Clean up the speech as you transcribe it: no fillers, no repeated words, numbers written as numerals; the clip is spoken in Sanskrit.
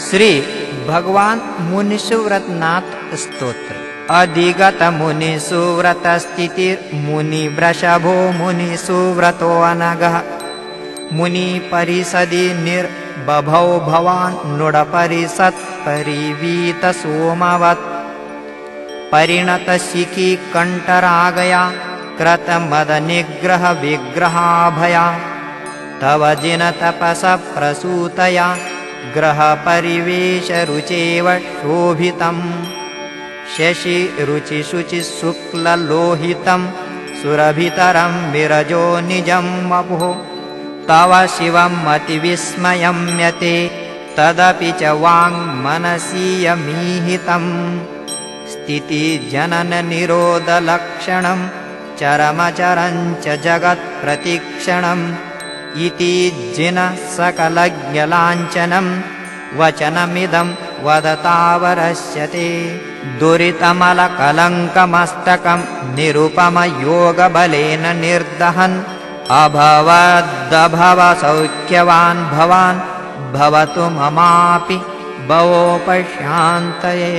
श्री भगवान मुनिसुव्रतनाथ स्तोत्र। अधिगत मुनिसुव्रतस्थिति मुनिवृषभो मुनिसुव्रतो अनघः मुनि परिषदि निर्बभौ भवान् नुडपरिषत् परिवीत सोमवत् परिणतशिखी कण्ठरागया कृतमदनिग्रह विग्रहाभया तव जिनतपस प्रसूतया ग्रहपरिवेशरुचेव शोभितम् शशिरुचिशुचिशुक्ललोहितं सुरभितरं विरजो निजं वपुः तव शिवम् अतिविस्मयं यते तदपि च वाङ्मनसीयमीहितम् स्थितिजनननिरोधलक्षणं चरमचरं च जगत्प्रतीक्षणम् इति जिनः सकलज्ञलाञ्छनं वचनमिदं वदतावरस्यते। दुरितमलकलङ्कमस्तकं निरुपमयोगबलेन निर्दहन् अभवद्भवसौख्यवान् भवान् भवतु ममापि भवोपशान्तये।